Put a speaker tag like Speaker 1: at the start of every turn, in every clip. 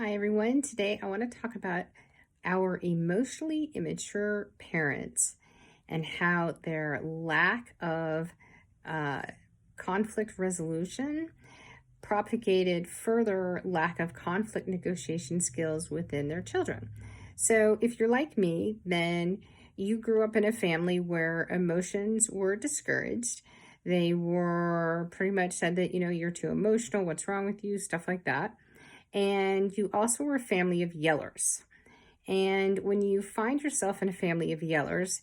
Speaker 1: Hi, everyone. Today I want to talk about our emotionally immature parents and how their lack of uh, conflict resolution propagated further lack of conflict negotiation skills within their children. So, if you're like me, then you grew up in a family where emotions were discouraged. They were pretty much said that, you're too emotional, what's wrong with you, stuff like that. And you also were a family of yellers. And when you find yourself in a family of yellers,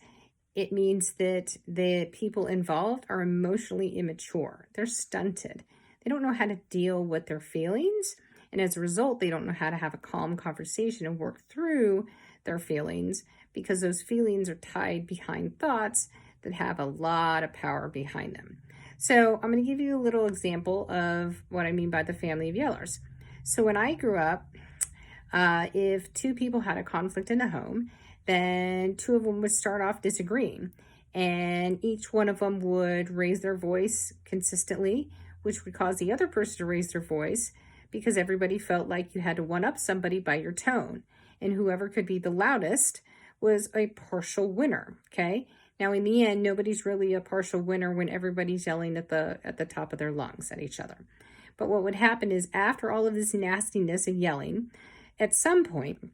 Speaker 1: it means that the people involved are emotionally immature. They're stunted. They don't know how to deal with their feelings. And as a result, they don't know how to have a calm conversation and work through their feelings because those feelings are tied behind thoughts that have a lot of power behind them. So I'm going to give you a little example of what I mean by the family of yellers. So when I grew up, if two people had a conflict in the home, then two of them would start off disagreeing. And each one of them would raise their voice consistently, which would cause the other person to raise their voice because everybody felt like you had to one up somebody by your tone. And whoever could be the loudest was a partial winner. Okay. Now, in the end, nobody's really a partial winner when everybody's yelling at the top of their lungs at each other. But what would happen is after all of this nastiness and yelling, at some point,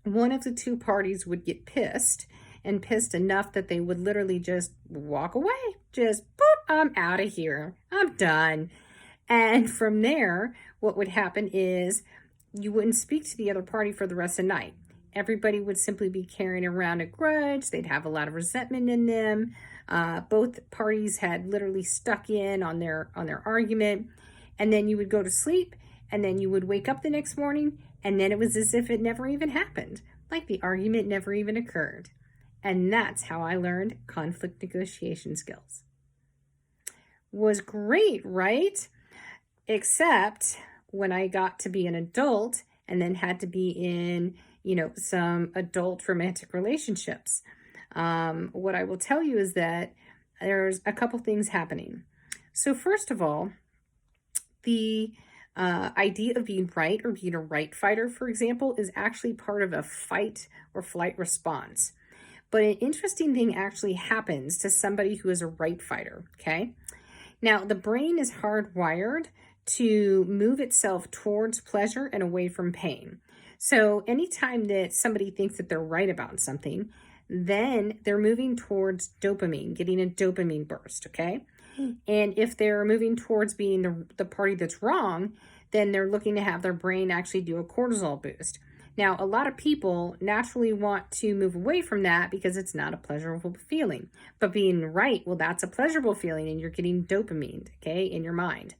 Speaker 1: one of the two parties would get pissed and pissed enough that they would literally just walk away. Just, boop, I'm out of here. I'm done. And from there, what would happen is you wouldn't speak to the other party for the rest of the night. Everybody would simply be carrying around a grudge. They'd have a lot of resentment in them. Both parties had literally stuck in on their argument. And then you would go to sleep, and then you would wake up the next morning, and then it was as if it never even happened, like the argument never even occurred. And that's how I learned conflict negotiation skills. Was great, right? Except when I got to be an adult and then had to be in, some adult romantic relationships. What I will tell you is that there's a couple things happening. So first of all, the idea of being right or being a right fighter, for example, is actually part of a fight or flight response. But an interesting thing actually happens to somebody who is a right fighter, okay? Now, the brain is hardwired to move itself towards pleasure and away from pain. So anytime that somebody thinks that they're right about something, then they're moving towards dopamine, getting a dopamine burst, okay? And if they're moving towards being the party that's wrong, then they're looking to have their brain actually do a cortisol boost. Now, a lot of people naturally want to move away from that because it's not a pleasurable feeling. But being right, well, that's a pleasurable feeling and you're getting dopamine, okay, in your mind.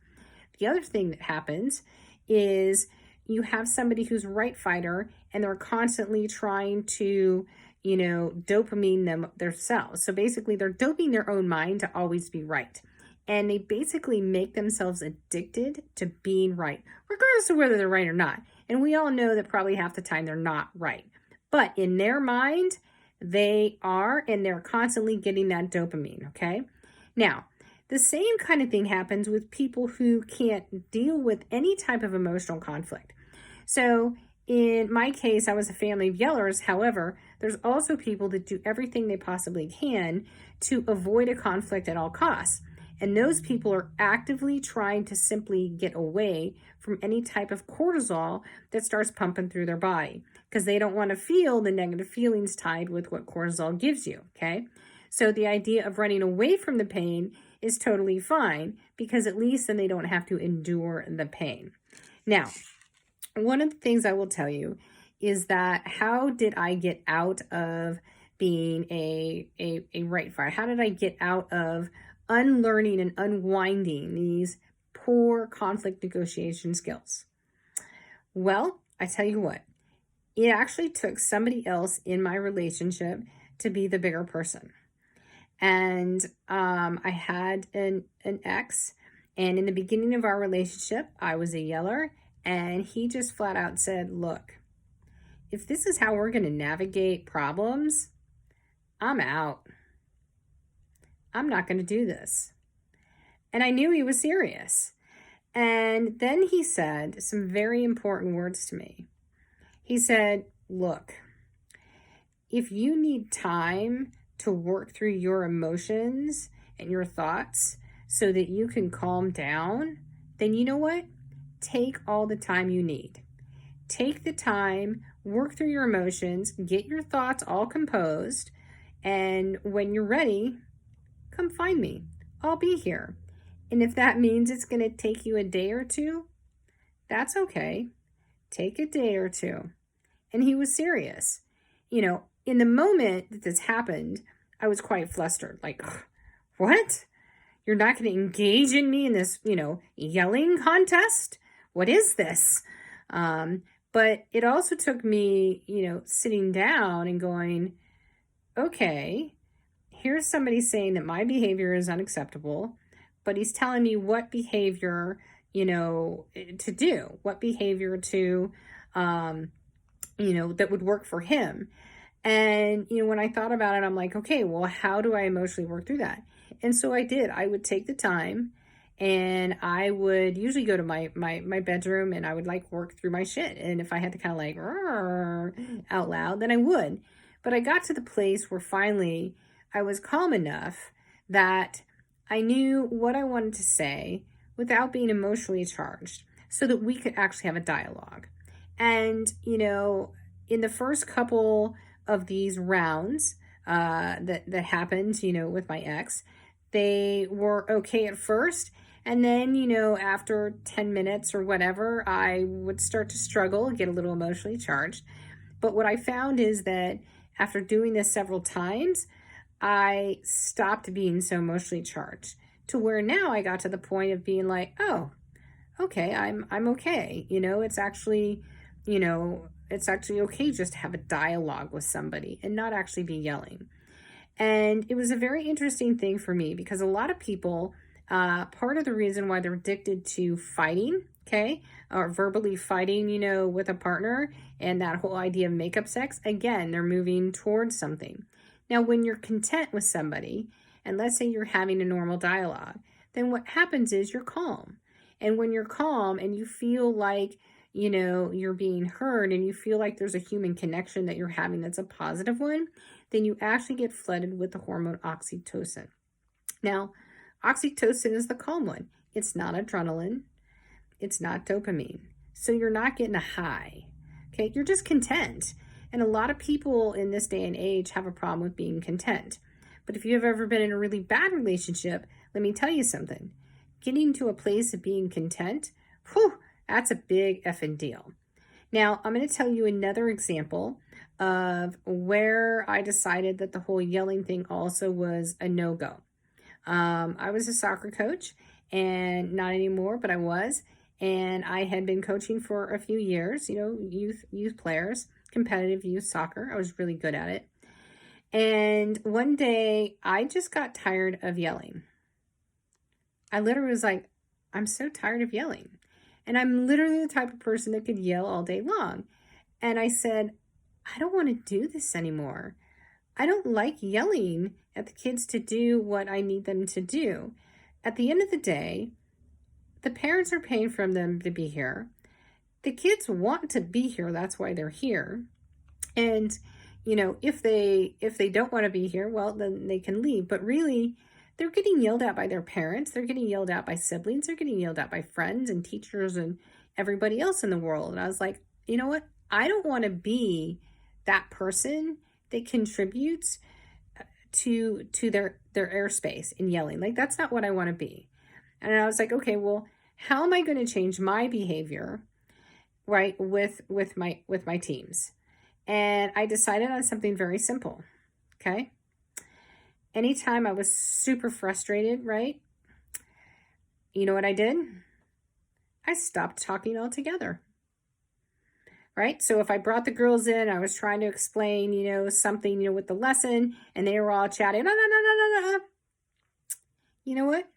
Speaker 1: The other thing that happens is you have somebody who's a right fighter and they're constantly trying to dopamine themselves. So basically they're doping their own mind to always be right. And they basically make themselves addicted to being right, regardless of whether they're right or not. And we all know that probably half the time they're not right. But in their mind, they are, and they're constantly getting that dopamine, okay? Now, the same kind of thing happens with people who can't deal with any type of emotional conflict. So in my case, I was a family of yellers. However, there's also people that do everything they possibly can to avoid a conflict at all costs. And those people are actively trying to simply get away from any type of cortisol that starts pumping through their body because they don't want to feel the negative feelings tied with what cortisol gives you, okay? So the idea of running away from the pain is totally fine because at least then they don't have to endure the pain. Now, one of the things I will tell you is that how did I get out of being a right fighter? How did I get out of unlearning and unwinding these poor conflict negotiation skills? Well, I tell you what, it actually took somebody else in my relationship to be the bigger person. And I had an ex, and in the beginning of our relationship, I was a yeller, and he just flat out said, look, if this is how we're going to navigate problems, I'm out. I'm not going to do this. And I knew he was serious. And then he said some very important words to me. He said, look, if you need time to work through your emotions and your thoughts so that you can calm down, then you know what? Take all the time you need. Take the time, work through your emotions, get your thoughts all composed, and when you're ready, come find me. I'll be here. And if that means it's going to take you a day or two, that's okay. Take a day or two. And he was serious. In the moment that this happened, I was quite flustered. Like, what? You're not going to engage in me in this, yelling contest? What is this? But it also took me, sitting down and going, okay, here's somebody saying that my behavior is unacceptable, but he's telling me what behavior, to do, what behavior to, that would work for him. And, when I thought about it, I'm like, okay, well, how do I emotionally work through that? And so I did. I would take the time and I would usually go to my bedroom and I would work through my shit. And if I had to kind of out loud, then I would. But I got to the place where finally I was calm enough that I knew what I wanted to say without being emotionally charged so that we could actually have a dialogue. And, in the first couple of these rounds that happened, with my ex, they were okay at first. And then, after 10 minutes or whatever, I would start to struggle and get a little emotionally charged. But what I found is that after doing this several times, I stopped being so emotionally charged to where now I got to the point of being like, oh, okay, I'm okay. It's actually, it's actually okay just to have a dialogue with somebody and not actually be yelling. And it was a very interesting thing for me because a lot of people, part of the reason why they're addicted to fighting, okay, or verbally fighting, with a partner and that whole idea of makeup sex, again, they're moving towards something. Now, when you're content with somebody, and let's say you're having a normal dialogue, then what happens is you're calm. And when you're calm and you feel like, you're being heard and you feel like there's a human connection that you're having that's a positive one, then you actually get flooded with the hormone oxytocin. Now, oxytocin is the calm one. It's not adrenaline. It's not dopamine. So you're not getting a high. Okay, you're just content. And a lot of people in this day and age have a problem with being content. But if you've ever been in a really bad relationship, let me tell you something. Getting to a place of being content, that's a big effing deal. Now, I'm going to tell you another example of where I decided that the whole yelling thing also was a no-go. I was a soccer coach, and not anymore, but I was. And I had been coaching for a few years, youth players, competitive youth soccer. I was really good at it. And one day I just got tired of yelling. I literally was like, I'm so tired of yelling. And I'm literally the type of person that could yell all day long. And I said, I don't want to do this anymore. I don't like yelling at the kids to do what I need them to do. At the end of the day, the parents are paying for them to be here. The kids want to be here. That's why they're here. And, if they don't want to be here, well, then they can leave. But really, they're getting yelled at by their parents. They're getting yelled at by siblings. They're getting yelled at by friends and teachers and everybody else in the world. And I was like, you know what? I don't want to be that person that contributes to their airspace in yelling. That's not what I want to be. And I was like, okay, well, how am I going to change my behavior, right, with my teams? And I decided on something very simple, okay? Anytime I was super frustrated, right, you know what I did? I stopped talking altogether, right? So if I brought the girls in, I was trying to explain, something, with the lesson, and they were all chatting, no. You know what?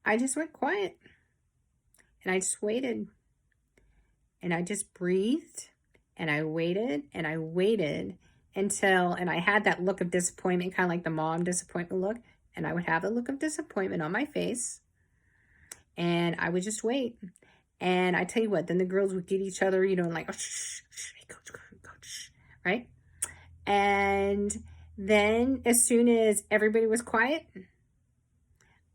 Speaker 1: I just went quiet, and I just waited, and I just breathed, and I waited until, and I had that look of disappointment, kind of like the mom disappointment look, and I would have the look of disappointment on my face, and I would just wait. And I tell you what, then the girls would get each other, and like, oh, shh, shh, hey, coach, right? And then as soon as everybody was quiet,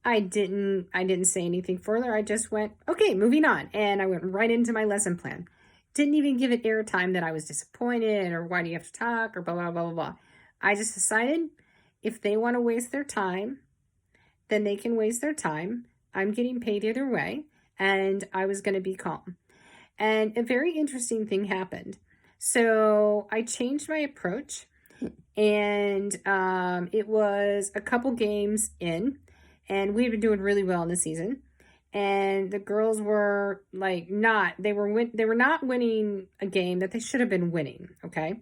Speaker 1: I didn't say anything further. I just went, okay, moving on. And I went right into my lesson plan. Didn't even give it airtime that I was disappointed or why do you have to talk or blah, blah, blah, blah, blah. I just decided if they want to waste their time, then they can waste their time. I'm getting paid either way. And I was going to be calm. And a very interesting thing happened. So I changed my approach, and it was a couple games in, and we had been doing really well in the season. And the girls were like they were not winning a game that they should have been winning. Okay.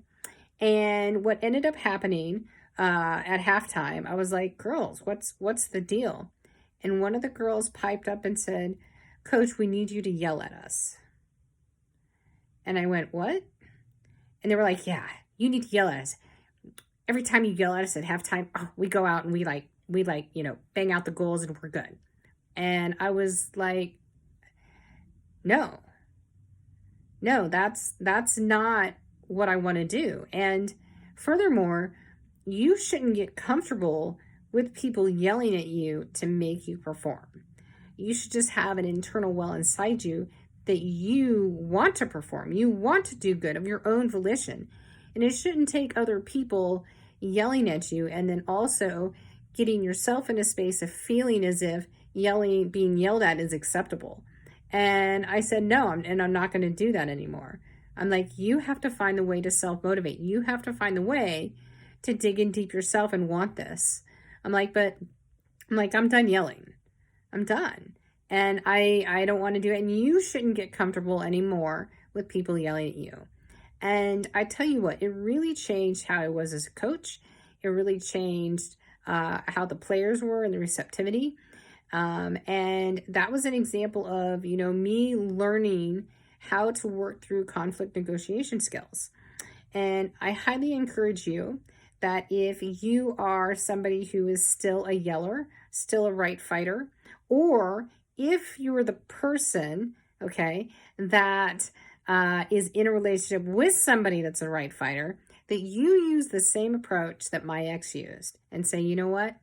Speaker 1: And what ended up happening at halftime, I was like, girls, what's the deal? And one of the girls piped up and said, Coach, we need you to yell at us. And I went, what? And they were like, yeah, you need to yell at us. Every time you yell at us at halftime, we go out and we bang out the goals and we're good. And I was like, no, that's not what I want to do. And furthermore, you shouldn't get comfortable with people yelling at you to make you perform. You should just have an internal well inside you that you want to perform. You want to do good of your own volition. And it shouldn't take other people yelling at you and then also getting yourself in a space of feeling as if being yelled at is acceptable. And I said, no, I'm not going to do that anymore. I'm like, you have to find the way to self-motivate. You have to find the way to dig in deep yourself and want this. I'm like, I'm done yelling. I'm done. And I don't want to do it. And you shouldn't get comfortable anymore with people yelling at you. And I tell you what, it really changed how I was as a coach. It really changed how the players were and the receptivity. And that was an example of, me learning how to work through conflict negotiation skills. And I highly encourage you that if you are somebody who is still a yeller, still a right fighter, or if you are the person, okay, that is in a relationship with somebody that's a right fighter, that you use the same approach that my ex used and say, you know what?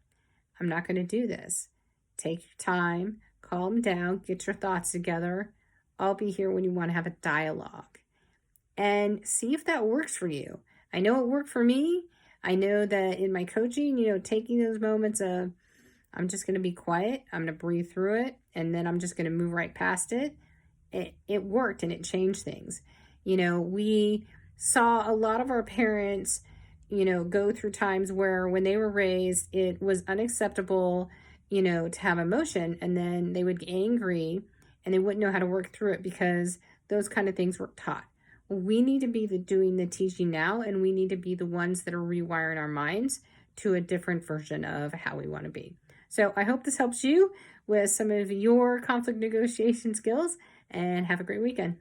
Speaker 1: I'm not going to do this. Take your time, calm down, get your thoughts together. I'll be here when you want to have a dialogue. And see if that works for you. I know it worked for me. I know that in my coaching, taking those moments of, I'm just going to be quiet, I'm going to breathe through it, and then I'm just going to move right past it. It worked and it changed things. We saw a lot of our parents, go through times where when they were raised, it was unacceptable, to have emotion, and then they would get angry and they wouldn't know how to work through it because those kind of things were taught. We need to be doing the teaching now, and we need to be the ones that are rewiring our minds to a different version of how we want to be. So I hope this helps you with some of your conflict negotiation skills, and have a great weekend.